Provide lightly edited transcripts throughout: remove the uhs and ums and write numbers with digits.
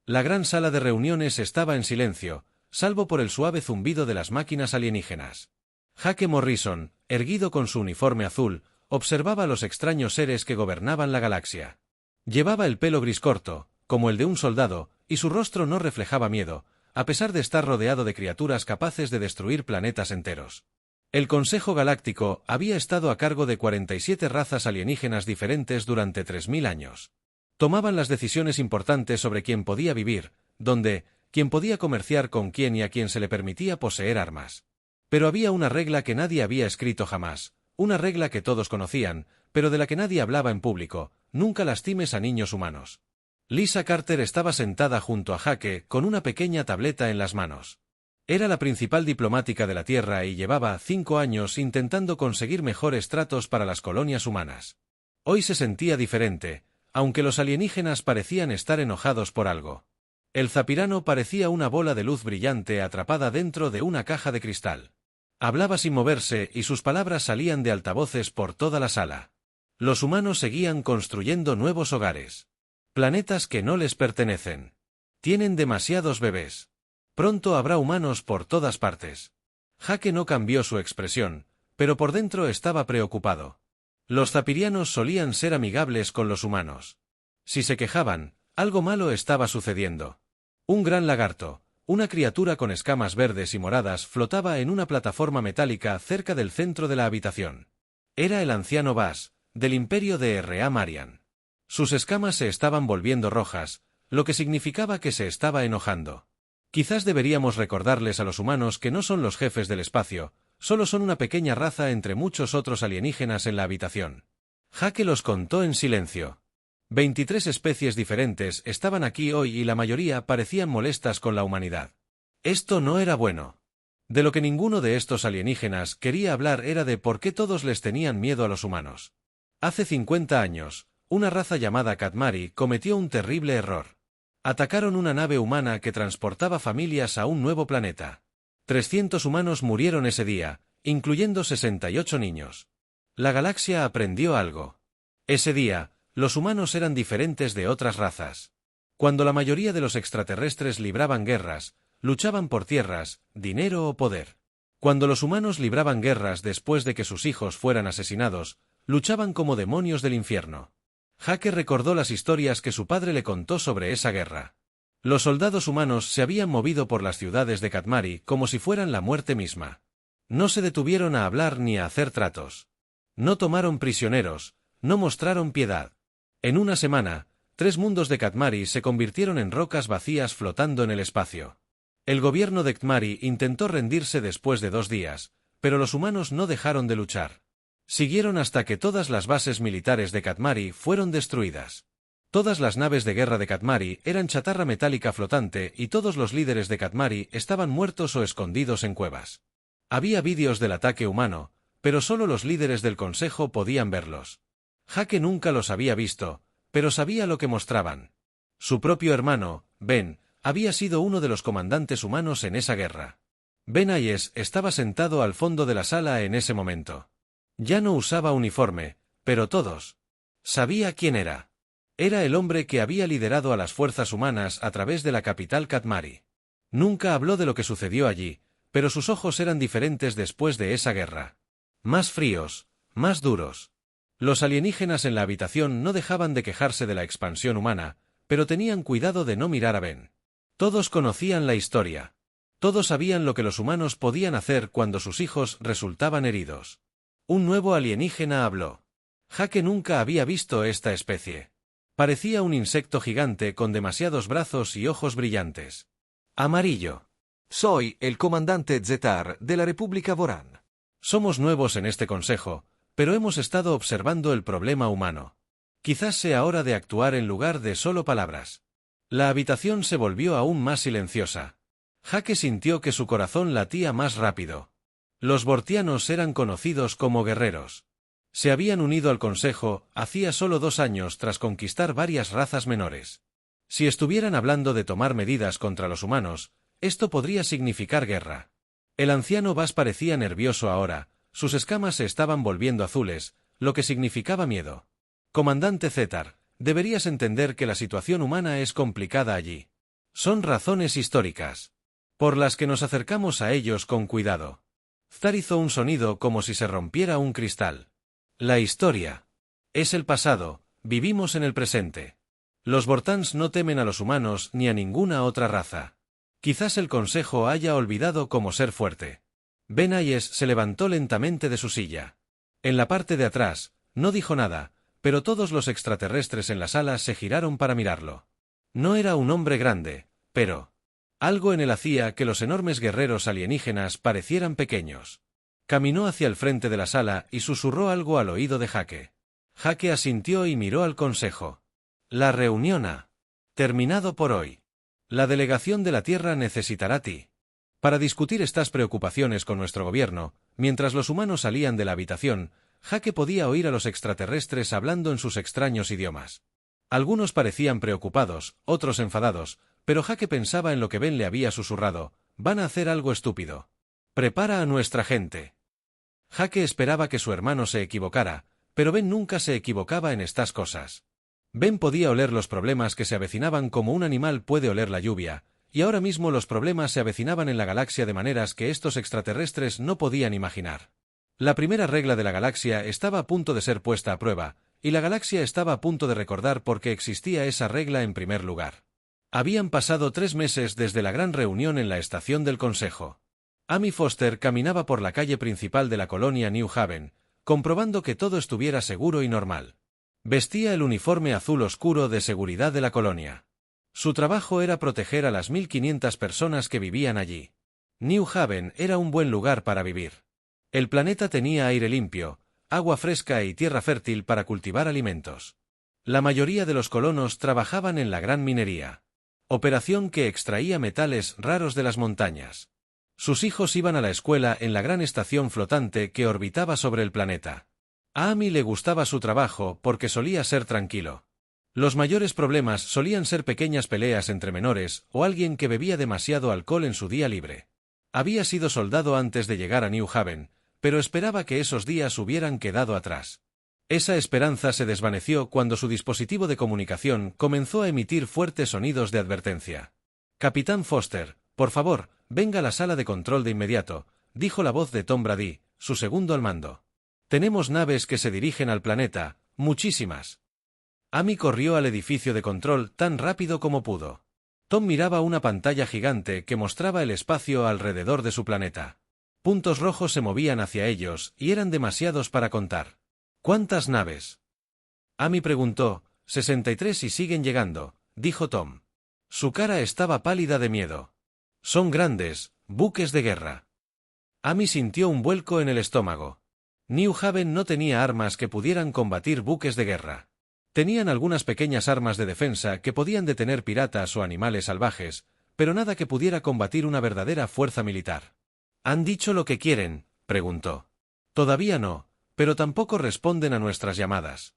La gran sala de reuniones estaba en silencio, salvo por el suave zumbido de las máquinas alienígenas. Jake Morrison, erguido con su uniforme azul, observaba a los extraños seres que gobernaban la galaxia. Llevaba el pelo gris corto, como el de un soldado, y su rostro no reflejaba miedo, a pesar de estar rodeado de criaturas capaces de destruir planetas enteros. El Consejo Galáctico había estado a cargo de 47 razas alienígenas diferentes durante 3000 años. Tomaban las decisiones importantes sobre quién podía vivir, dónde, quién podía comerciar con quién y a quién se le permitía poseer armas. Pero había una regla que nadie había escrito jamás, una regla que todos conocían, pero de la que nadie hablaba en público: nunca lastimes a niños humanos. Lisa Carter estaba sentada junto a Jake con una pequeña tableta en las manos. Era la principal diplomática de la Tierra y llevaba 5 años intentando conseguir mejores tratos para las colonias humanas. Hoy se sentía diferente, aunque los alienígenas parecían estar enojados por algo. El Zapirano parecía una bola de luz brillante atrapada dentro de una caja de cristal. Hablaba sin moverse y sus palabras salían de altavoces por toda la sala. Los humanos seguían construyendo nuevos hogares. Planetas que no les pertenecen. Tienen demasiados bebés. Pronto habrá humanos por todas partes. Jake no cambió su expresión, pero por dentro estaba preocupado. Los zapirianos solían ser amigables con los humanos. Si se quejaban, algo malo estaba sucediendo. Un gran lagarto, una criatura con escamas verdes y moradas, flotaba en una plataforma metálica cerca del centro de la habitación. Era el anciano Bass, del imperio de R.A. Marian. Sus escamas se estaban volviendo rojas, lo que significaba que se estaba enojando. Quizás deberíamos recordarles a los humanos que no son los jefes del espacio, solo son una pequeña raza entre muchos otros alienígenas en la habitación. Jake los contó en silencio. 23 especies diferentes estaban aquí hoy y la mayoría parecían molestas con la humanidad. Esto no era bueno. De lo que ninguno de estos alienígenas quería hablar era de por qué todos les tenían miedo a los humanos. Hace 50 años, una raza llamada Katmari cometió un terrible error. Atacaron una nave humana que transportaba familias a un nuevo planeta. 300 humanos murieron ese día, incluyendo 68 niños. La galaxia aprendió algo. Ese día, los humanos eran diferentes de otras razas. Cuando la mayoría de los extraterrestres libraban guerras, luchaban por tierras, dinero o poder. Cuando los humanos libraban guerras después de que sus hijos fueran asesinados, luchaban como demonios del infierno. Jake recordó las historias que su padre le contó sobre esa guerra. Los soldados humanos se habían movido por las ciudades de Katmari como si fueran la muerte misma. No se detuvieron a hablar ni a hacer tratos. No tomaron prisioneros, no mostraron piedad. En una semana, 3 mundos de Katmari se convirtieron en rocas vacías flotando en el espacio. El gobierno de Katmari intentó rendirse después de 2 días, pero los humanos no dejaron de luchar. Siguieron hasta que todas las bases militares de Katmari fueron destruidas. Todas las naves de guerra de Katmari eran chatarra metálica flotante y todos los líderes de Katmari estaban muertos o escondidos en cuevas. Había vídeos del ataque humano, pero solo los líderes del consejo podían verlos. Jake nunca los había visto, pero sabía lo que mostraban. Su propio hermano, Ben, había sido uno de los comandantes humanos en esa guerra. Ben Ayes estaba sentado al fondo de la sala en ese momento. Ya no usaba uniforme, pero todos sabía quién era. Era el hombre que había liderado a las fuerzas humanas a través de la capital Katmari. Nunca habló de lo que sucedió allí, pero sus ojos eran diferentes después de esa guerra. Más fríos, más duros. Los alienígenas en la habitación no dejaban de quejarse de la expansión humana, pero tenían cuidado de no mirar a Ben. Todos conocían la historia. Todos sabían lo que los humanos podían hacer cuando sus hijos resultaban heridos. Un nuevo alienígena habló. Jake nunca había visto esta especie. Parecía un insecto gigante con demasiados brazos y ojos brillantes. Amarillo. Soy el comandante Zetar de la República Voran. Somos nuevos en este consejo, pero hemos estado observando el problema humano. Quizás sea hora de actuar en lugar de solo palabras. La habitación se volvió aún más silenciosa. Jake sintió que su corazón latía más rápido. Los vortianos eran conocidos como guerreros. Se habían unido al Consejo hacía solo 2 años tras conquistar varias razas menores. Si estuvieran hablando de tomar medidas contra los humanos, esto podría significar guerra. El anciano Bass parecía nervioso ahora, sus escamas se estaban volviendo azules, lo que significaba miedo. Comandante Zetar, deberías entender que la situación humana es complicada allí. Son razones históricas, por las que nos acercamos a ellos con cuidado. Thar hizo un sonido como si se rompiera un cristal. La historia es el pasado, vivimos en el presente. Los Vortans no temen a los humanos ni a ninguna otra raza. Quizás el Consejo haya olvidado cómo ser fuerte. Ben Ayes se levantó lentamente de su silla. En la parte de atrás, no dijo nada, pero todos los extraterrestres en la sala se giraron para mirarlo. No era un hombre grande, pero algo en él hacía que los enormes guerreros alienígenas parecieran pequeños. Caminó hacia el frente de la sala y susurró algo al oído de Jake. Jake asintió y miró al Consejo. La reunión ha terminado por hoy. La delegación de la Tierra necesitará ti para discutir estas preocupaciones con nuestro gobierno. Mientras los humanos salían de la habitación, Jake podía oír a los extraterrestres hablando en sus extraños idiomas. Algunos parecían preocupados, otros enfadados, pero Jake pensaba en lo que Ben le había susurrado: van a hacer algo estúpido. Prepara a nuestra gente. Jake esperaba que su hermano se equivocara, pero Ben nunca se equivocaba en estas cosas. Ben podía oler los problemas que se avecinaban como un animal puede oler la lluvia, y ahora mismo los problemas se avecinaban en la galaxia de maneras que estos extraterrestres no podían imaginar. La primera regla de la galaxia estaba a punto de ser puesta a prueba, y la galaxia estaba a punto de recordar por qué existía esa regla en primer lugar. Habían pasado 3 meses desde la gran reunión en la estación del Consejo. Amy Foster caminaba por la calle principal de la colonia New Haven, comprobando que todo estuviera seguro y normal. Vestía el uniforme azul oscuro de seguridad de la colonia. Su trabajo era proteger a las 1500 personas que vivían allí. New Haven era un buen lugar para vivir. El planeta tenía aire limpio, agua fresca y tierra fértil para cultivar alimentos. La mayoría de los colonos trabajaban en la gran minería, operación que extraía metales raros de las montañas. Sus hijos iban a la escuela en la gran estación flotante que orbitaba sobre el planeta. A Amy le gustaba su trabajo porque solía ser tranquilo. Los mayores problemas solían ser pequeñas peleas entre menores o alguien que bebía demasiado alcohol en su día libre. Había sido soldado antes de llegar a New Haven, pero esperaba que esos días hubieran quedado atrás. Esa esperanza se desvaneció cuando su dispositivo de comunicación comenzó a emitir fuertes sonidos de advertencia. «Capitán Foster, por favor, venga a la sala de control de inmediato», dijo la voz de Tom Brady, su segundo al mando. «Tenemos naves que se dirigen al planeta, muchísimas». Amy corrió al edificio de control tan rápido como pudo. Tom miraba una pantalla gigante que mostraba el espacio alrededor de su planeta. Puntos rojos se movían hacia ellos y eran demasiados para contar. «¿Cuántas naves?». Amy preguntó. 63 y siguen llegando, dijo Tom. Su cara estaba pálida de miedo. «Son grandes, buques de guerra». Amy sintió un vuelco en el estómago. New Haven no tenía armas que pudieran combatir buques de guerra. Tenían algunas pequeñas armas de defensa que podían detener piratas o animales salvajes, pero nada que pudiera combatir una verdadera fuerza militar. «¿Han dicho lo que quieren?», preguntó. «Todavía no, pero tampoco responden a nuestras llamadas».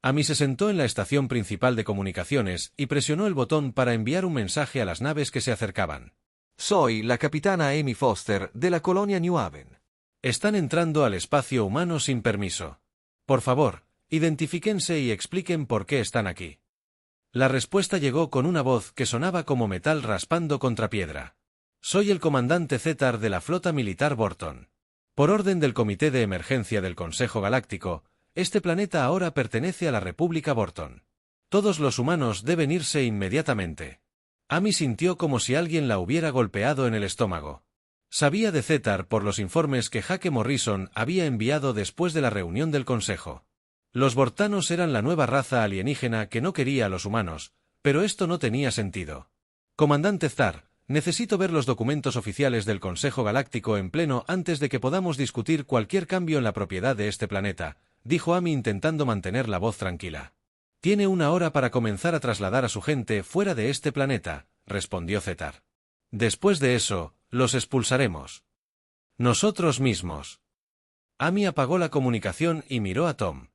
Amy se sentó en la estación principal de comunicaciones y presionó el botón para enviar un mensaje a las naves que se acercaban. Soy la capitana Amy Foster de la colonia New Haven. Están entrando al espacio humano sin permiso. Por favor, identifíquense y expliquen por qué están aquí. La respuesta llegó con una voz que sonaba como metal raspando contra piedra. Soy el comandante Zetar de la flota militar Borton. Por orden del Comité de Emergencia del Consejo Galáctico, este planeta ahora pertenece a la República Borton. Todos los humanos deben irse inmediatamente. Amy sintió como si alguien la hubiera golpeado en el estómago. Sabía de Zetar por los informes que Jake Morrison había enviado después de la reunión del Consejo. Los Bortanos eran la nueva raza alienígena que no quería a los humanos, pero esto no tenía sentido. «Comandante Zar, necesito ver los documentos oficiales del Consejo Galáctico en pleno antes de que podamos discutir cualquier cambio en la propiedad de este planeta», dijo Amy intentando mantener la voz tranquila. «Tiene 1 hora para comenzar a trasladar a su gente fuera de este planeta», respondió Zetar. «Después de eso, los expulsaremos. Nosotros mismos». Amy apagó la comunicación y miró a Tom.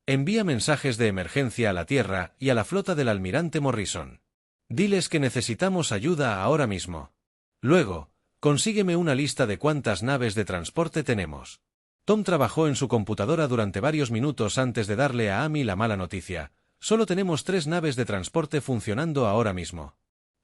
«Envía mensajes de emergencia a la Tierra y a la flota del almirante Morrison. Diles que necesitamos ayuda ahora mismo. Luego, consígueme una lista de cuántas naves de transporte tenemos». Tom trabajó en su computadora durante varios minutos antes de darle a Amy la mala noticia. «Solo tenemos 3 naves de transporte funcionando ahora mismo».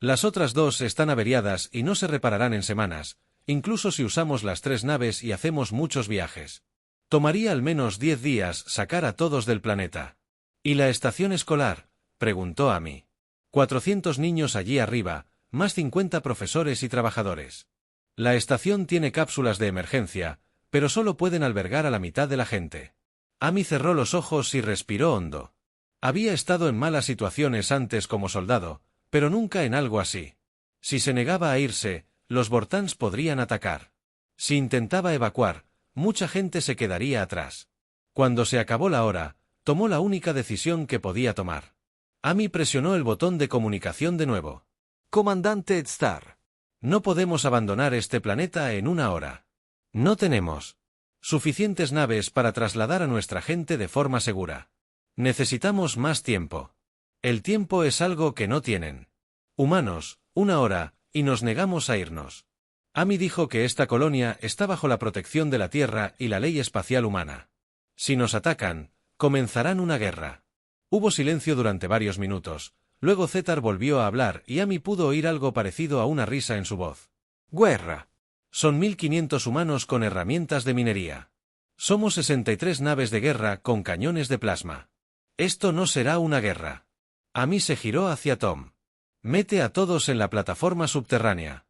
Las otras dos están averiadas y no se repararán en semanas, incluso si usamos las 3 naves y hacemos muchos viajes. Tomaría al menos 10 días sacar a todos del planeta. ¿Y la estación escolar?, preguntó Amy. 400 niños allí arriba, más 50 profesores y trabajadores. La estación tiene cápsulas de emergencia, pero solo pueden albergar a la mitad de la gente. Amy cerró los ojos y respiró hondo. Había estado en malas situaciones antes como soldado, pero nunca en algo así. Si se negaba a irse, los Vortans podrían atacar. Si intentaba evacuar, mucha gente se quedaría atrás. Cuando se acabó la hora, tomó la única decisión que podía tomar. Amy presionó el botón de comunicación de nuevo. Comandante Star. No podemos abandonar este planeta en 1 hora. No tenemos suficientes naves para trasladar a nuestra gente de forma segura. Necesitamos más tiempo. El tiempo es algo que no tienen. Humanos, 1 hora, y nos negamos a irnos. Amy dijo que esta colonia está bajo la protección de la Tierra y la ley espacial humana. Si nos atacan, comenzarán una guerra. Hubo silencio durante varios minutos. Luego Zetar volvió a hablar y Amy pudo oír algo parecido a una risa en su voz. Guerra. Son 1500 humanos con herramientas de minería. Somos 63 naves de guerra con cañones de plasma. Esto no será una guerra. Amy se giró hacia Tom. Mete a todos en la plataforma subterránea.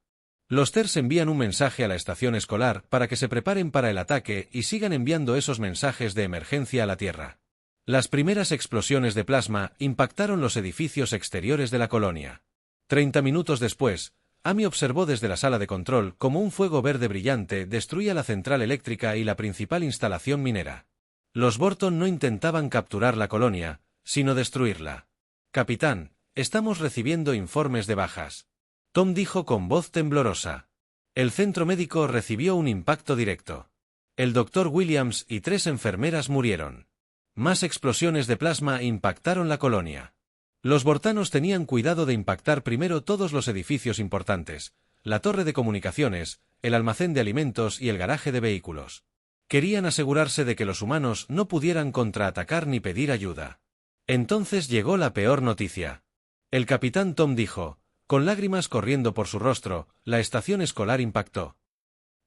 Los TERS envían un mensaje a la estación escolar para que se preparen para el ataque y sigan enviando esos mensajes de emergencia a la Tierra. Las primeras explosiones de plasma impactaron los edificios exteriores de la colonia. 30 minutos después, Amy observó desde la sala de control cómo un fuego verde brillante destruía la central eléctrica y la principal instalación minera. Los Borton no intentaban capturar la colonia, sino destruirla. Capitán, estamos recibiendo informes de bajas. Tom dijo con voz temblorosa. El centro médico recibió un impacto directo. El Dr. Williams y 3 enfermeras murieron. Más explosiones de plasma impactaron la colonia. Los vortanos tenían cuidado de impactar primero todos los edificios importantes, la torre de comunicaciones, el almacén de alimentos y el garaje de vehículos. Querían asegurarse de que los humanos no pudieran contraatacar ni pedir ayuda. Entonces llegó la peor noticia. El capitán Tom dijo, con lágrimas corriendo por su rostro, la estación escolar impactó.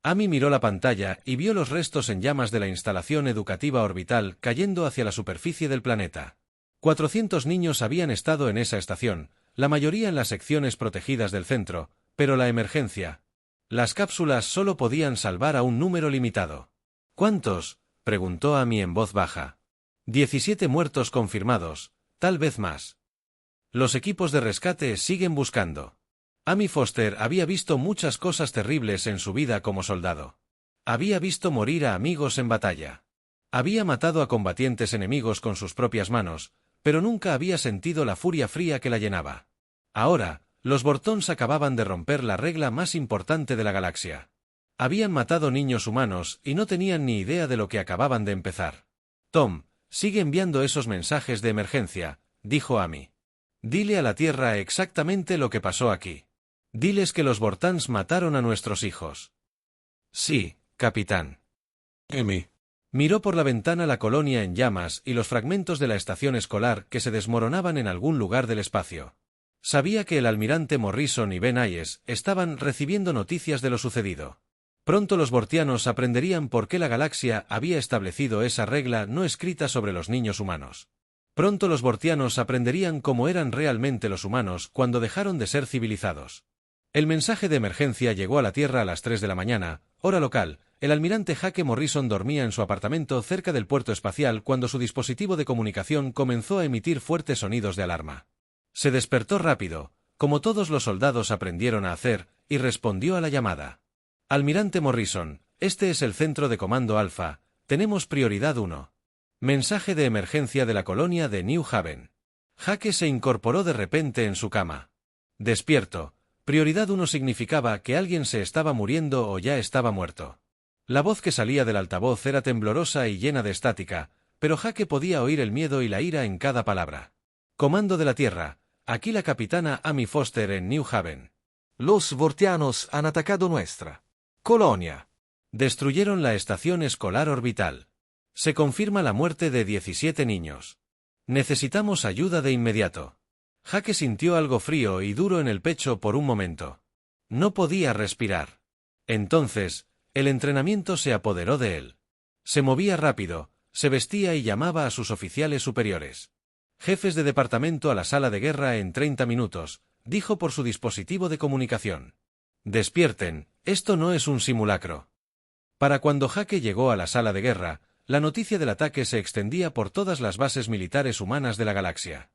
Amy miró la pantalla y vio los restos en llamas de la instalación educativa orbital cayendo hacia la superficie del planeta. 400 niños habían estado en esa estación, la mayoría en las secciones protegidas del centro, pero la emergencia. Las cápsulas solo podían salvar a un número limitado. ¿Cuántos?, preguntó Amy en voz baja. 17 muertos confirmados, tal vez más. Los equipos de rescate siguen buscando. Amy Foster había visto muchas cosas terribles en su vida como soldado. Había visto morir a amigos en batalla. Había matado a combatientes enemigos con sus propias manos, pero nunca había sentido la furia fría que la llenaba. Ahora, los Bortons acababan de romper la regla más importante de la galaxia. Habían matado niños humanos y no tenían ni idea de lo que acababan de empezar. Tom, sigue enviando esos mensajes de emergencia, dijo Amy. Dile a la Tierra exactamente lo que pasó aquí. Diles que los Vortans mataron a nuestros hijos. Sí, capitán. Amy. Miró por la ventana la colonia en llamas y los fragmentos de la estación escolar que se desmoronaban en algún lugar del espacio. Sabía que el almirante Morrison y Ben Ayes estaban recibiendo noticias de lo sucedido. Pronto los Vortianos aprenderían por qué la galaxia había establecido esa regla no escrita sobre los niños humanos. Pronto los Vortianos aprenderían cómo eran realmente los humanos cuando dejaron de ser civilizados. El mensaje de emergencia llegó a la Tierra a las 3 de la mañana, hora local. El almirante Hake Morrison dormía en su apartamento cerca del puerto espacial cuando su dispositivo de comunicación comenzó a emitir fuertes sonidos de alarma. Se despertó rápido, como todos los soldados aprendieron a hacer, y respondió a la llamada. Almirante Morrison, este es el centro de comando Alfa, tenemos prioridad 1. Mensaje de emergencia de la colonia de New Haven. Hake se incorporó de repente en su cama. Despierto. Prioridad 1 significaba que alguien se estaba muriendo o ya estaba muerto. La voz que salía del altavoz era temblorosa y llena de estática, pero Hake podía oír el miedo y la ira en cada palabra. Comando de la Tierra, aquí la capitana Amy Foster en New Haven. Los Vortianos han atacado nuestra colonia. Destruyeron la estación escolar orbital. Se confirma la muerte de 17 niños. Necesitamos ayuda de inmediato. Jake sintió algo frío y duro en el pecho por un momento. No podía respirar. Entonces, el entrenamiento se apoderó de él. Se movía rápido, se vestía y llamaba a sus oficiales superiores. Jefes de departamento a la sala de guerra en 30 minutos, dijo por su dispositivo de comunicación. Despierten, esto no es un simulacro. Para cuando Jake llegó a la sala de guerra, la noticia del ataque se extendía por todas las bases militares humanas de la galaxia.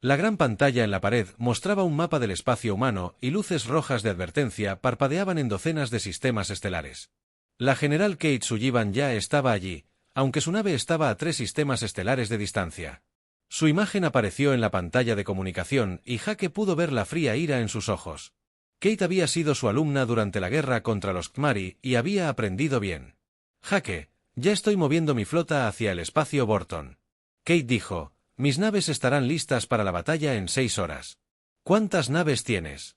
La gran pantalla en la pared mostraba un mapa del espacio humano y luces rojas de advertencia parpadeaban en docenas de sistemas estelares. La general Kate Sullivan ya estaba allí, aunque su nave estaba a 3 sistemas estelares de distancia. Su imagen apareció en la pantalla de comunicación y Jake pudo ver la fría ira en sus ojos. Kate había sido su alumna durante la guerra contra los Kmari y había aprendido bien. Jake, ya estoy moviendo mi flota hacia el espacio Borton. Kate dijo, mis naves estarán listas para la batalla en 6 horas. ¿Cuántas naves tienes?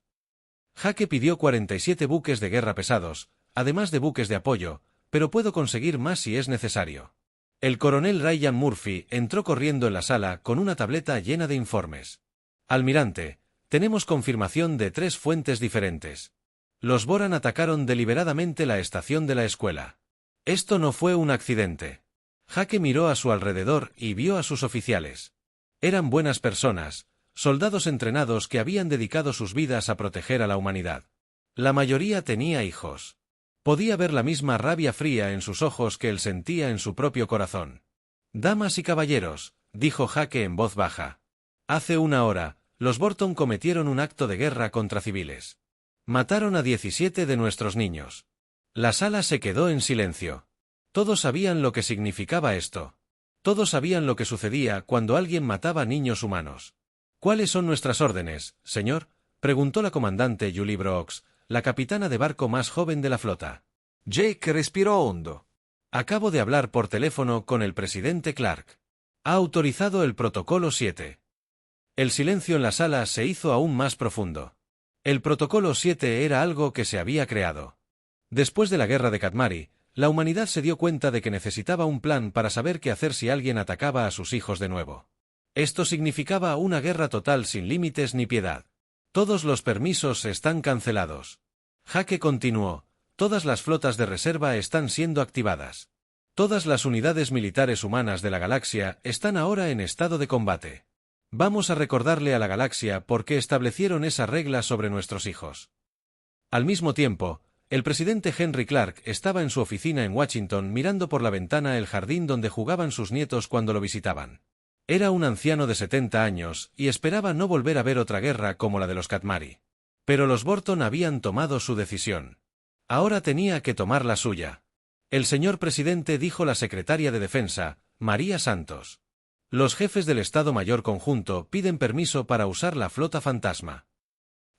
Jake pidió 47 buques de guerra pesados, además de buques de apoyo, pero puedo conseguir más si es necesario. El coronel Ryan Murphy entró corriendo en la sala con una tableta llena de informes. Almirante, tenemos confirmación de 3 fuentes diferentes. Los Boran atacaron deliberadamente la estación de la escuela. Esto no fue un accidente. Jake miró a su alrededor y vio a sus oficiales. Eran buenas personas, soldados entrenados que habían dedicado sus vidas a proteger a la humanidad. La mayoría tenía hijos. Podía ver la misma rabia fría en sus ojos que él sentía en su propio corazón. Damas y caballeros, dijo Jake en voz baja. Hace 1 hora, los Borton cometieron un acto de guerra contra civiles. Mataron a 17 de nuestros niños. La sala se quedó en silencio. Todos sabían lo que significaba esto. Todos sabían lo que sucedía cuando alguien mataba niños humanos. ¿Cuáles son nuestras órdenes, señor?, preguntó la comandante Julie Brooks, la capitana de barco más joven de la flota. Jake respiró hondo. Acabo de hablar por teléfono con el presidente Clark. Ha autorizado el protocolo 7. El silencio en la sala se hizo aún más profundo. El protocolo 7 era algo que se había creado. Después de la guerra de Katmari, la humanidad se dio cuenta de que necesitaba un plan para saber qué hacer si alguien atacaba a sus hijos de nuevo. Esto significaba una guerra total sin límites ni piedad. Todos los permisos están cancelados. Jake continuó, todas las flotas de reserva están siendo activadas. Todas las unidades militares humanas de la galaxia están ahora en estado de combate. Vamos a recordarle a la galaxia por qué establecieron esa regla sobre nuestros hijos. Al mismo tiempo, el presidente Henry Clark estaba en su oficina en Washington mirando por la ventana el jardín donde jugaban sus nietos cuando lo visitaban. Era un anciano de 70 años y esperaba no volver a ver otra guerra como la de los Katmari. Pero los Borton habían tomado su decisión. Ahora tenía que tomar la suya. El señor presidente, dijo la secretaria de Defensa, María Santos. Los jefes del Estado Mayor Conjunto piden permiso para usar la flota fantasma.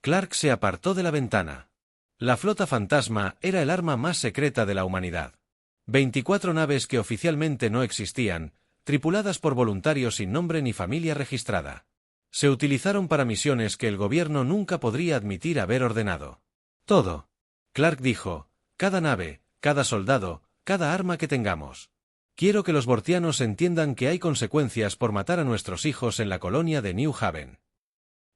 Clark se apartó de la ventana. La flota fantasma era el arma más secreta de la humanidad. 24 naves que oficialmente no existían, tripuladas por voluntarios sin nombre ni familia registrada. Se utilizaron para misiones que el gobierno nunca podría admitir haber ordenado. Todo. Clark dijo, cada nave, cada soldado, cada arma que tengamos. Quiero que los bortianos entiendan que hay consecuencias por matar a nuestros hijos en la colonia de New Haven.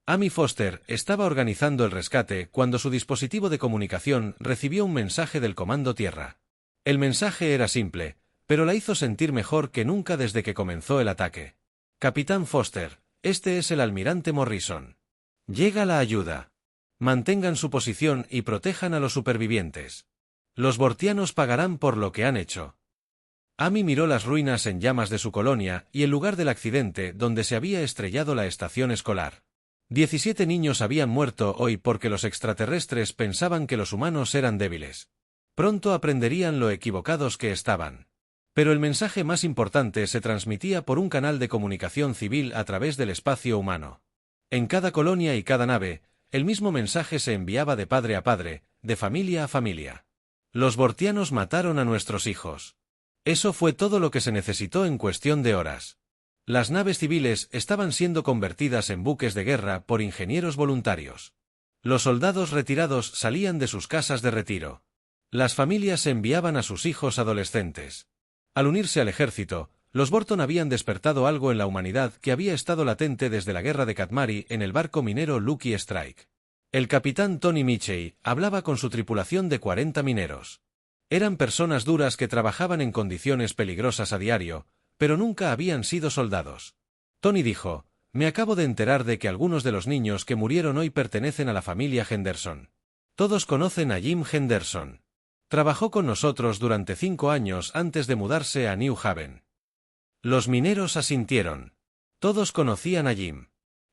Amy Foster estaba organizando el rescate cuando su dispositivo de comunicación recibió un mensaje del Comando Tierra. El mensaje era simple, pero la hizo sentir mejor que nunca desde que comenzó el ataque. Capitán Foster, este es el almirante Morrison. Llega la ayuda. Mantengan su posición y protejan a los supervivientes. Los bortianos pagarán por lo que han hecho. Amy miró las ruinas en llamas de su colonia y el lugar del accidente donde se había estrellado la estación escolar. 17 niños habían muerto hoy porque los extraterrestres pensaban que los humanos eran débiles. Pronto aprenderían lo equivocados que estaban. Pero el mensaje más importante se transmitía por un canal de comunicación civil a través del espacio humano. En cada colonia y cada nave, el mismo mensaje se enviaba de padre a padre, de familia a familia. Los bortianos mataron a nuestros hijos. Eso fue todo lo que se necesitó en cuestión de horas. Las naves civiles estaban siendo convertidas en buques de guerra por ingenieros voluntarios. Los soldados retirados salían de sus casas de retiro. Las familias enviaban a sus hijos adolescentes. Al unirse al ejército, Los Borton habían despertado algo en la humanidad que había estado latente desde la guerra de Katmari en el barco minero Lucky Strike. El capitán Tony Mitchell hablaba con su tripulación de 40 mineros. Eran personas duras que trabajaban en condiciones peligrosas a diario, pero nunca habían sido soldados. Tony dijo: «Me acabo de enterar de que algunos de los niños que murieron hoy pertenecen a la familia Henderson. Todos conocen a Jim Henderson. Trabajó con nosotros durante 5 años antes de mudarse a New Haven». Los mineros asintieron. Todos conocían a Jim.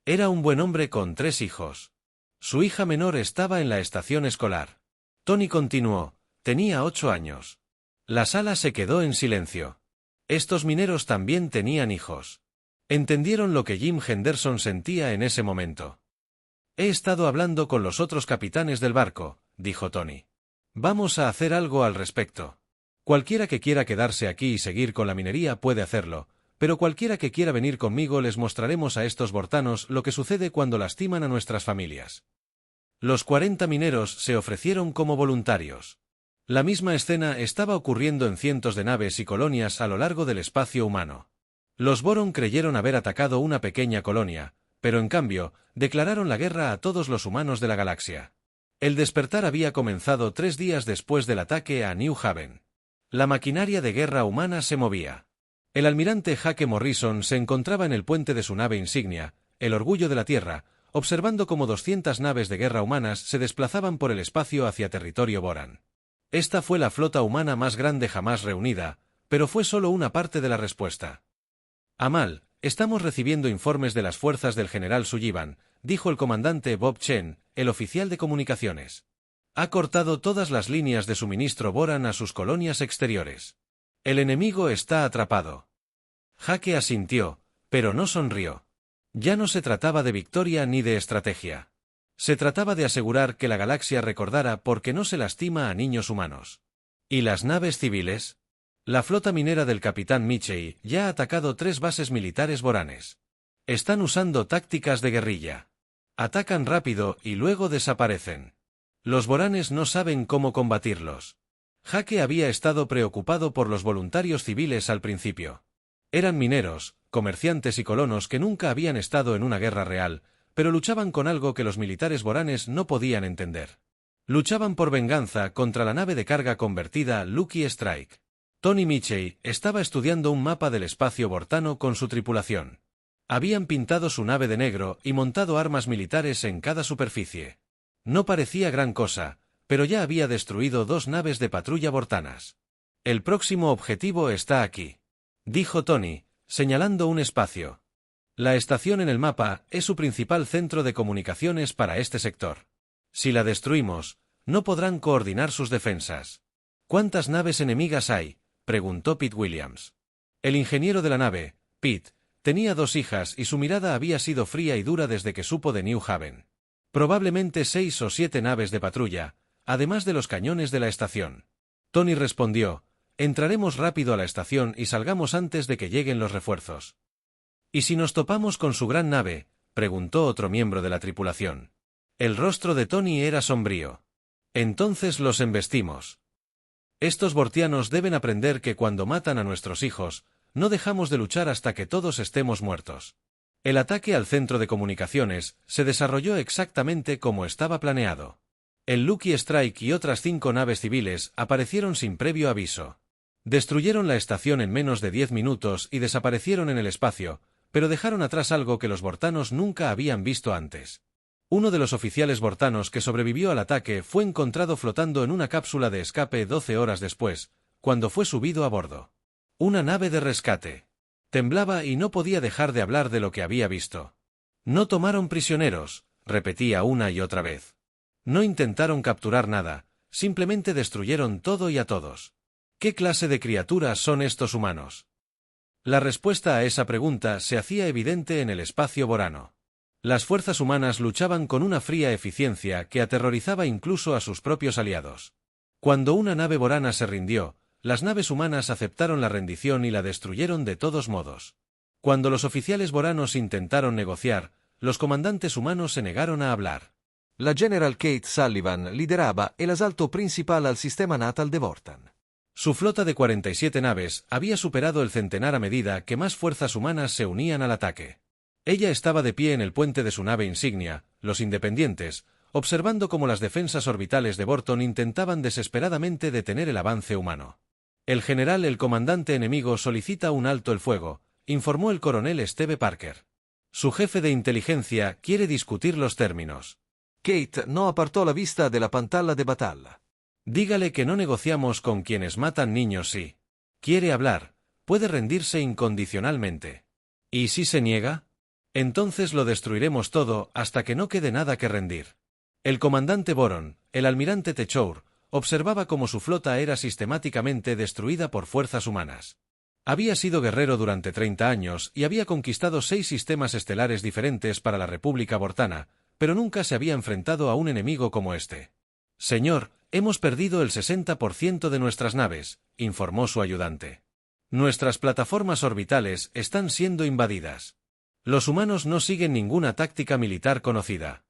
Era un buen hombre con 3 hijos. Su hija menor estaba en la estación escolar. Tony continuó: «Tenía 8 años». La sala se quedó en silencio. Estos mineros también tenían hijos. Entendieron lo que Jim Henderson sentía en ese momento. «He estado hablando con los otros capitanes del barco», dijo Tony. «Vamos a hacer algo al respecto. Cualquiera que quiera quedarse aquí y seguir con la minería puede hacerlo, pero cualquiera que quiera venir conmigo les mostraremos a estos bortanos lo que sucede cuando lastiman a nuestras familias». Los 40 mineros se ofrecieron como voluntarios. La misma escena estaba ocurriendo en cientos de naves y colonias a lo largo del espacio humano. Los Boron creyeron haber atacado una pequeña colonia, pero en cambio, declararon la guerra a todos los humanos de la galaxia. El despertar había comenzado 3 días después del ataque a New Haven. La maquinaria de guerra humana se movía. El almirante Hake Morrison se encontraba en el puente de su nave insignia, el Orgullo de la Tierra, observando cómo 200 naves de guerra humanas se desplazaban por el espacio hacia territorio Boran. Esta fue la flota humana más grande jamás reunida, pero fue solo una parte de la respuesta. «Amal, estamos recibiendo informes de las fuerzas del general Sullivan», dijo el comandante Bob Chen, el oficial de comunicaciones. «Ha cortado todas las líneas de suministro Boran a sus colonias exteriores. El enemigo está atrapado». Hake asintió, pero no sonrió. Ya no se trataba de victoria ni de estrategia. Se trataba de asegurar que la galaxia recordara por qué no se lastima a niños humanos. ¿Y las naves civiles? La flota minera del capitán Mitchell ya ha atacado 3 bases militares boranes. Están usando tácticas de guerrilla. Atacan rápido y luego desaparecen. Los boranes no saben cómo combatirlos. Hake había estado preocupado por los voluntarios civiles al principio. Eran mineros, comerciantes y colonos que nunca habían estado en una guerra real, pero luchaban con algo que los militares boranes no podían entender. Luchaban por venganza contra la nave de carga convertida Lucky Strike. Tony Mitchell estaba estudiando un mapa del espacio bortano con su tripulación. Habían pintado su nave de negro y montado armas militares en cada superficie. No parecía gran cosa, pero ya había destruido 2 naves de patrulla bortanas. «El próximo objetivo está aquí», dijo Tony, señalando un espacio. La estación en el mapa es su principal centro de comunicaciones para este sector. Si la destruimos, no podrán coordinar sus defensas. «¿Cuántas naves enemigas hay?», preguntó Pete Williams. El ingeniero de la nave, Pete, tenía 2 hijas y su mirada había sido fría y dura desde que supo de New Haven. «Probablemente 6 o 7 naves de patrulla, además de los cañones de la estación». Tony respondió: «Entraremos rápido a la estación y salgamos antes de que lleguen los refuerzos». «¿Y si nos topamos con su gran nave?», preguntó otro miembro de la tripulación. El rostro de Tony era sombrío. «Entonces los embestimos. Estos bortianos deben aprender que cuando matan a nuestros hijos, no dejamos de luchar hasta que todos estemos muertos». El ataque al centro de comunicaciones se desarrolló exactamente como estaba planeado. El Lucky Strike y otras 5 naves civiles aparecieron sin previo aviso. Destruyeron la estación en menos de 10 minutos y desaparecieron en el espacio, pero dejaron atrás algo que los bortanos nunca habían visto antes. Uno de los oficiales bortanos que sobrevivió al ataque fue encontrado flotando en una cápsula de escape 12 horas después, cuando fue subido a bordo. Una nave de rescate. Temblaba y no podía dejar de hablar de lo que había visto. «No tomaron prisioneros», repetía una y otra vez. «No intentaron capturar nada, simplemente destruyeron todo y a todos. ¿Qué clase de criaturas son estos humanos?». La respuesta a esa pregunta se hacía evidente en el espacio borano. Las fuerzas humanas luchaban con una fría eficiencia que aterrorizaba incluso a sus propios aliados. Cuando una nave borana se rindió, las naves humanas aceptaron la rendición y la destruyeron de todos modos. Cuando los oficiales boranos intentaron negociar, los comandantes humanos se negaron a hablar. La General Kate Sullivan liderava el asalto principal al sistema natal de Vortan. Su flota de 47 naves había superado el centenar a medida que más fuerzas humanas se unían al ataque. Ella estaba de pie en el puente de su nave insignia, los Independientes, observando cómo las defensas orbitales de Borton intentaban desesperadamente detener el avance humano. El comandante enemigo solicita un alto el fuego, informó el coronel Steve Parker. Su jefe de inteligencia quiere discutir los términos. Kate no apartó la vista de la pantalla de batalla. Dígale que no negociamos con quienes matan niños si quiere hablar, puede rendirse incondicionalmente. ¿Y si se niega? Entonces lo destruiremos todo hasta que no quede nada que rendir. El comandante Boron, el almirante Techour, observaba cómo su flota era sistemáticamente destruida por fuerzas humanas. Había sido guerrero durante 30 años y había conquistado 6 sistemas estelares diferentes para la República Bortana, pero nunca se había enfrentado a un enemigo como este. Señor, hemos perdido el 60% de nuestras naves, informó su ayudante. Nuestras plataformas orbitales están siendo invadidas. Los humanos no siguen ninguna táctica militar conocida.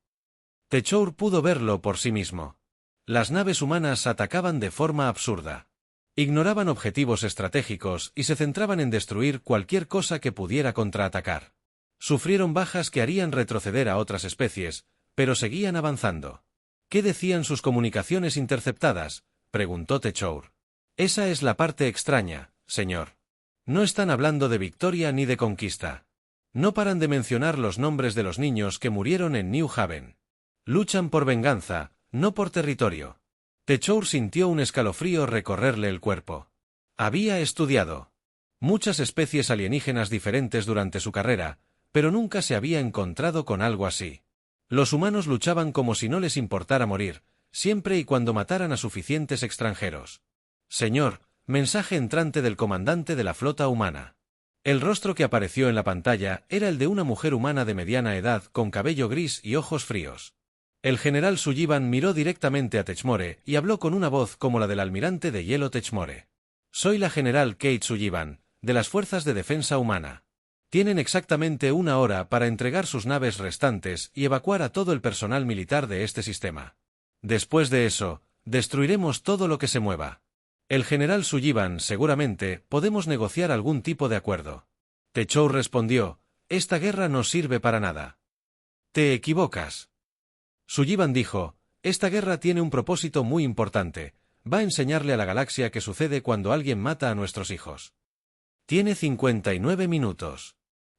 Techour pudo verlo por sí mismo. Las naves humanas atacaban de forma absurda. Ignoraban objetivos estratégicos y se centraban en destruir cualquier cosa que pudiera contraatacar. Sufrieron bajas que harían retroceder a otras especies, pero seguían avanzando. ¿Qué decían sus comunicaciones interceptadas?, preguntó Techour. Esa es la parte extraña, señor. No están hablando de victoria ni de conquista. No paran de mencionar los nombres de los niños que murieron en New Haven. Luchan por venganza, no por territorio. Techour sintió un escalofrío recorrerle el cuerpo. Había estudiado muchas especies alienígenas diferentes durante su carrera, pero nunca se había encontrado con algo así. Los humanos luchaban como si no les importara morir, siempre y cuando mataran a suficientes extranjeros. Señor, mensaje entrante del comandante de la flota humana. El rostro que apareció en la pantalla era el de una mujer humana de mediana edad con cabello gris y ojos fríos. El general Sullivan miró directamente a Techmore y habló con una voz como la del almirante de hielo Techmore. Soy la general Kate Sullivan, de las Fuerzas de Defensa Humana. Tienen exactamente 1 hora para entregar sus naves restantes y evacuar a todo el personal militar de este sistema. Después de eso, destruiremos todo lo que se mueva. El general Sullivan, seguramente, podemos negociar algún tipo de acuerdo. Techour respondió, esta guerra no sirve para nada. Te equivocas. Sullivan dijo, esta guerra tiene un propósito muy importante, va a enseñarle a la galaxia qué sucede cuando alguien mata a nuestros hijos. Tiene 59 minutos.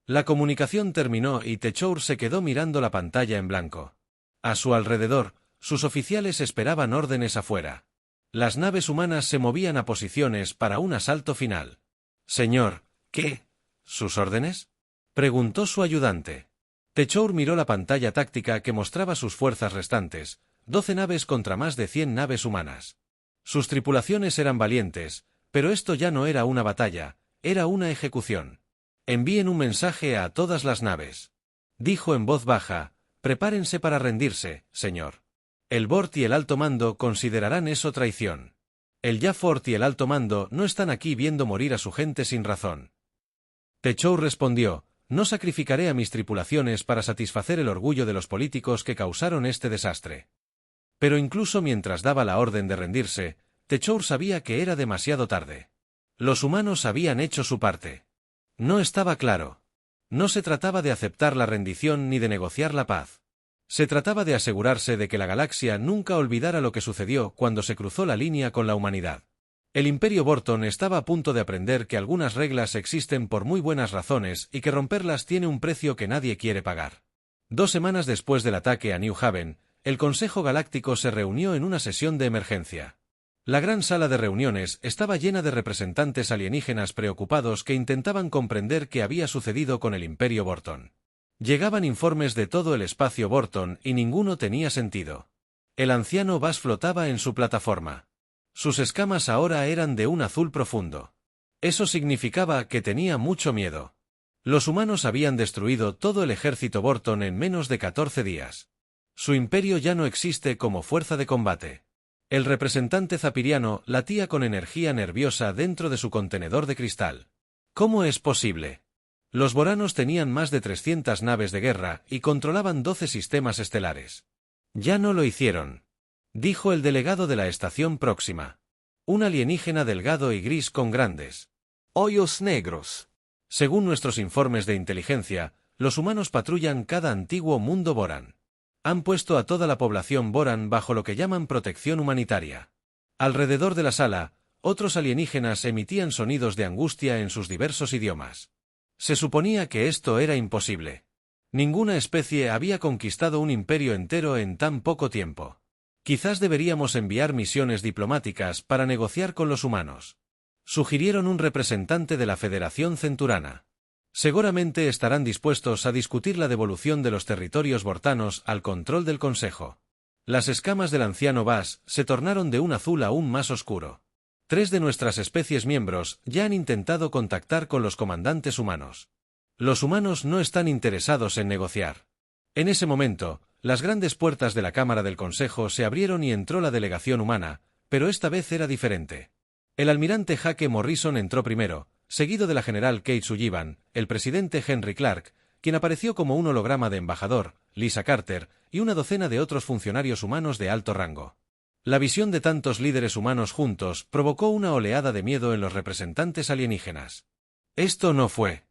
La comunicación terminó y Techour se quedó mirando la pantalla en blanco. A su alrededor, sus oficiales esperaban órdenes afuera. Las naves humanas se movían a posiciones para un asalto final. Señor, ¿qué? ¿Sus órdenes?, preguntó su ayudante. Techour miró la pantalla táctica que mostraba sus fuerzas restantes, 12 naves contra más de 100 naves humanas. Sus tripulaciones eran valientes, pero esto ya no era una batalla, era una ejecución. Envíen un mensaje a todas las naves. Dijo en voz baja, prepárense para rendirse, señor. El Bort y el alto mando considerarán eso traición. El Jaffort y el alto mando no están aquí viendo morir a su gente sin razón. Techour respondió, no sacrificaré a mis tripulaciones para satisfacer el orgullo de los políticos que causaron este desastre. Pero incluso mientras daba la orden de rendirse, Techour sabía que era demasiado tarde. Los humanos habían hecho su parte. No estaba claro. No se trataba de aceptar la rendición ni de negociar la paz. Se trataba de asegurarse de que la galaxia nunca olvidara lo que sucedió cuando se cruzó la línea con la humanidad. El Imperio Borton estaba a punto de aprender que algunas reglas existen por muy buenas razones y que romperlas tiene un precio que nadie quiere pagar. 2 semanas después del ataque a New Haven, el Consejo Galáctico se reunió en una sesión de emergencia. La gran sala de reuniones estaba llena de representantes alienígenas preocupados que intentaban comprender qué había sucedido con el Imperio Borton. Llegaban informes de todo el espacio Borton y ninguno tenía sentido. El anciano Bass flotaba en su plataforma. Sus escamas ahora eran de un azul profundo. Eso significaba que tenía mucho miedo. Los humanos habían destruido todo el ejército Borton en menos de 14 días. Su imperio ya no existe como fuerza de combate. El representante zapiriano latía con energía nerviosa dentro de su contenedor de cristal. ¿Cómo es posible? Los boranos tenían más de 300 naves de guerra y controlaban 12 sistemas estelares. Ya no lo hicieron, dijo el delegado de la estación próxima. Un alienígena delgado y gris con grandes hoyos negros. Según nuestros informes de inteligencia, los humanos patrullan cada antiguo mundo Boran. Han puesto a toda la población Boran bajo lo que llaman protección humanitaria. Alrededor de la sala, otros alienígenas emitían sonidos de angustia en sus diversos idiomas. Se suponía que esto era imposible. Ninguna especie había conquistado un imperio entero en tan poco tiempo. Quizás deberíamos enviar misiones diplomáticas para negociar con los humanos. Sugirieron un representante de la Federación Centurana. Seguramente estarán dispuestos a discutir la devolución de los territorios bortanos al control del Consejo. Las escamas del anciano Bass se tornaron de un azul aún más oscuro. 3 de nuestras especies miembros ya han intentado contactar con los comandantes humanos. Los humanos no están interesados en negociar. En ese momento, las grandes puertas de la Cámara del Consejo se abrieron y entró la delegación humana, pero esta vez era diferente. El almirante Jake Morrison entró primero, seguido de la general Kate Sullivan, el presidente Henry Clark, quien apareció como un holograma de embajador, Lisa Carter, y una docena de otros funcionarios humanos de alto rango. La visión de tantos líderes humanos juntos provocó una oleada de miedo en los representantes alienígenas. Esto no fue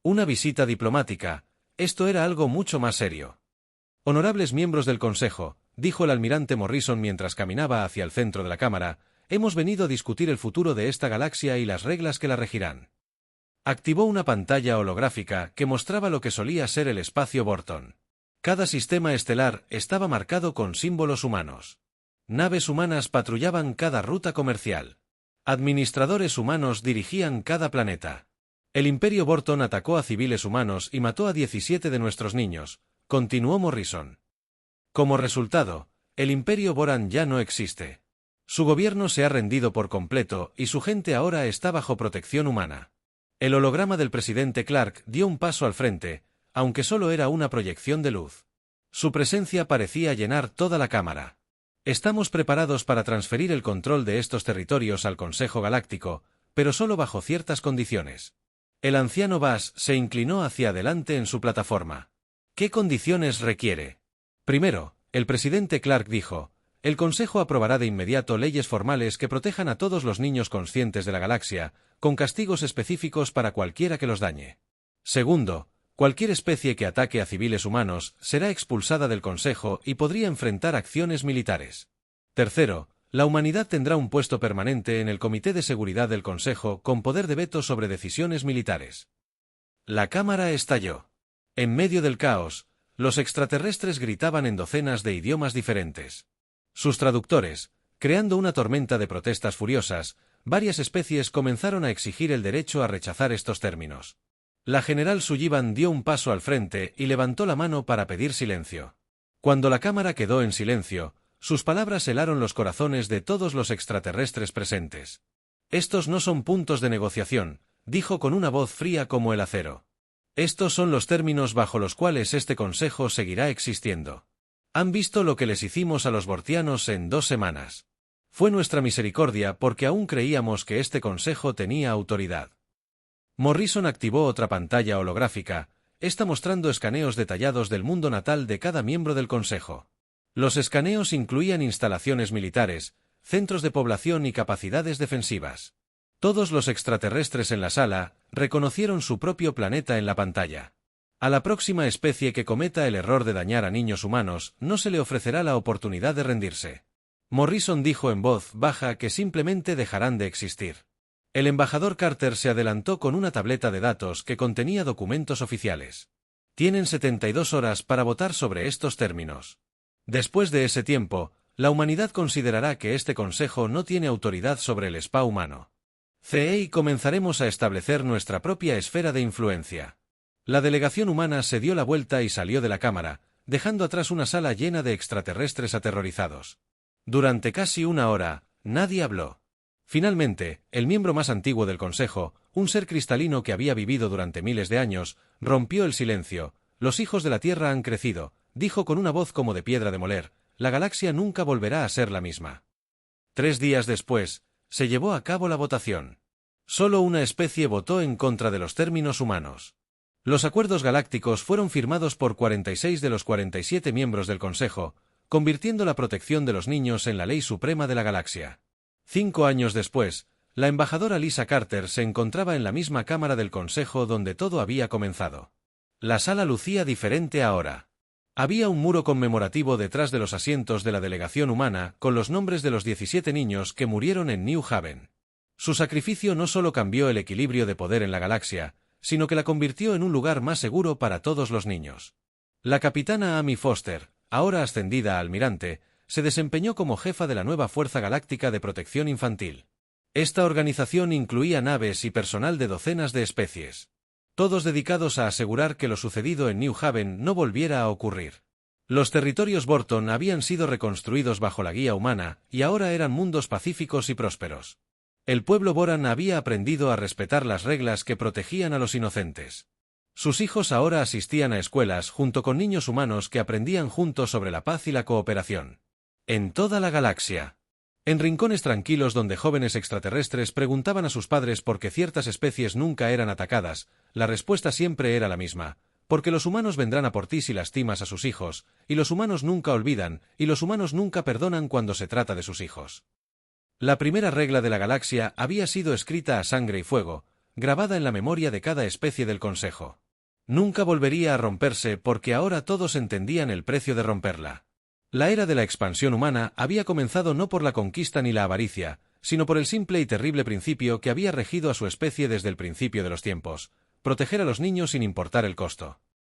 una visita diplomática, esto era algo mucho más serio. Honorables miembros del Consejo, dijo el almirante Morrison mientras caminaba hacia el centro de la cámara, hemos venido a discutir el futuro de esta galaxia y las reglas que la regirán. Activó una pantalla holográfica que mostraba lo que solía ser el espacio Borton. Cada sistema estelar estaba marcado con símbolos humanos. Naves humanas patrullaban cada ruta comercial. Administradores humanos dirigían cada planeta. El Imperio Borton atacó a civiles humanos y mató a 17 de nuestros niños, continuó Morrison. Como resultado, el Imperio Boran ya no existe. Su gobierno se ha rendido por completo y su gente ahora está bajo protección humana. El holograma del presidente Clark dio un paso al frente, aunque solo era una proyección de luz. Su presencia parecía llenar toda la cámara. Estamos preparados para transferir el control de estos territorios al Consejo Galáctico, pero solo bajo ciertas condiciones. El anciano Bass se inclinó hacia adelante en su plataforma. ¿Qué condiciones requiere? Primero, el presidente Clark dijo, el Consejo aprobará de inmediato leyes formales que protejan a todos los niños conscientes de la galaxia, con castigos específicos para cualquiera que los dañe. Segundo, cualquier especie que ataque a civiles humanos será expulsada del Consejo y podría enfrentar acciones militares. Tercero, la humanidad tendrá un puesto permanente en el Comité de Seguridad del Consejo con poder de veto sobre decisiones militares. La cámara estalló. En medio del caos, los extraterrestres gritaban en docenas de idiomas diferentes. Sus traductores, creando una tormenta de protestas furiosas, varias especies comenzaron a exigir el derecho a rechazar estos términos. La general Sullivan dio un paso al frente y levantó la mano para pedir silencio. Cuando la cámara quedó en silencio, sus palabras helaron los corazones de todos los extraterrestres presentes. Estos no son puntos de negociación, dijo con una voz fría como el acero. Estos son los términos bajo los cuales este consejo seguirá existiendo. Han visto lo que les hicimos a los bortianos en 2 semanas. Fue nuestra misericordia porque aún creíamos que este consejo tenía autoridad. Morrison activó otra pantalla holográfica, esta mostrando escaneos detallados del mundo natal de cada miembro del consejo. Los escaneos incluían instalaciones militares, centros de población y capacidades defensivas. Todos los extraterrestres en la sala reconocieron su propio planeta en la pantalla. A la próxima especie que cometa el error de dañar a niños humanos no se le ofrecerá la oportunidad de rendirse. Morrison dijo en voz baja que simplemente dejarán de existir. El embajador Carter se adelantó con una tableta de datos que contenía documentos oficiales. Tienen 72 horas para votar sobre estos términos. Después de ese tiempo, la humanidad considerará que este consejo no tiene autoridad sobre el spa humano. Y comenzaremos a establecer nuestra propia esfera de influencia. La delegación humana se dio la vuelta y salió de la cámara, dejando atrás una sala llena de extraterrestres aterrorizados. Durante casi 1 hora, nadie habló. Finalmente, el miembro más antiguo del consejo, un ser cristalino que había vivido durante miles de años, rompió el silencio. Los hijos de la Tierra han crecido, dijo con una voz como de piedra de moler, la galaxia nunca volverá a ser la misma. 3 días después, se llevó a cabo la votación. Solo una especie votó en contra de los términos humanos. Los acuerdos galácticos fueron firmados por 46 de los 47 miembros del Consejo, convirtiendo la protección de los niños en la ley suprema de la galaxia. 5 años después, la embajadora Lisa Carter se encontraba en la misma cámara del consejo donde todo había comenzado. La sala lucía diferente ahora. Había un muro conmemorativo detrás de los asientos de la delegación humana con los nombres de los 17 niños que murieron en New Haven. Su sacrificio no solo cambió el equilibrio de poder en la galaxia, sino que la convirtió en un lugar más seguro para todos los niños. La capitana Amy Foster, ahora ascendida a almirante, se desempeñó como jefa de la nueva Fuerza Galáctica de Protección Infantil. Esta organización incluía naves y personal de docenas de especies, todos dedicados a asegurar que lo sucedido en New Haven no volviera a ocurrir. Los territorios Borton habían sido reconstruidos bajo la guía humana y ahora eran mundos pacíficos y prósperos. El pueblo Boran había aprendido a respetar las reglas que protegían a los inocentes. Sus hijos ahora asistían a escuelas junto con niños humanos que aprendían juntos sobre la paz y la cooperación. En toda la galaxia. En rincones tranquilos donde jóvenes extraterrestres preguntaban a sus padres por qué ciertas especies nunca eran atacadas, la respuesta siempre era la misma: porque los humanos vendrán a por ti si lastimas a sus hijos, y los humanos nunca olvidan, y los humanos nunca perdonan cuando se trata de sus hijos. La primera regla de la galaxia había sido escrita a sangre y fuego, grabada en la memoria de cada especie del Consejo. Nunca volvería a romperse porque ahora todos entendían el precio de romperla. La era de la expansión humana había comenzado no por la conquista ni la avaricia, sino por el simple y terrible principio que había regido a su especie desde el principio de los tiempos: proteger a los niños sin importar el costo.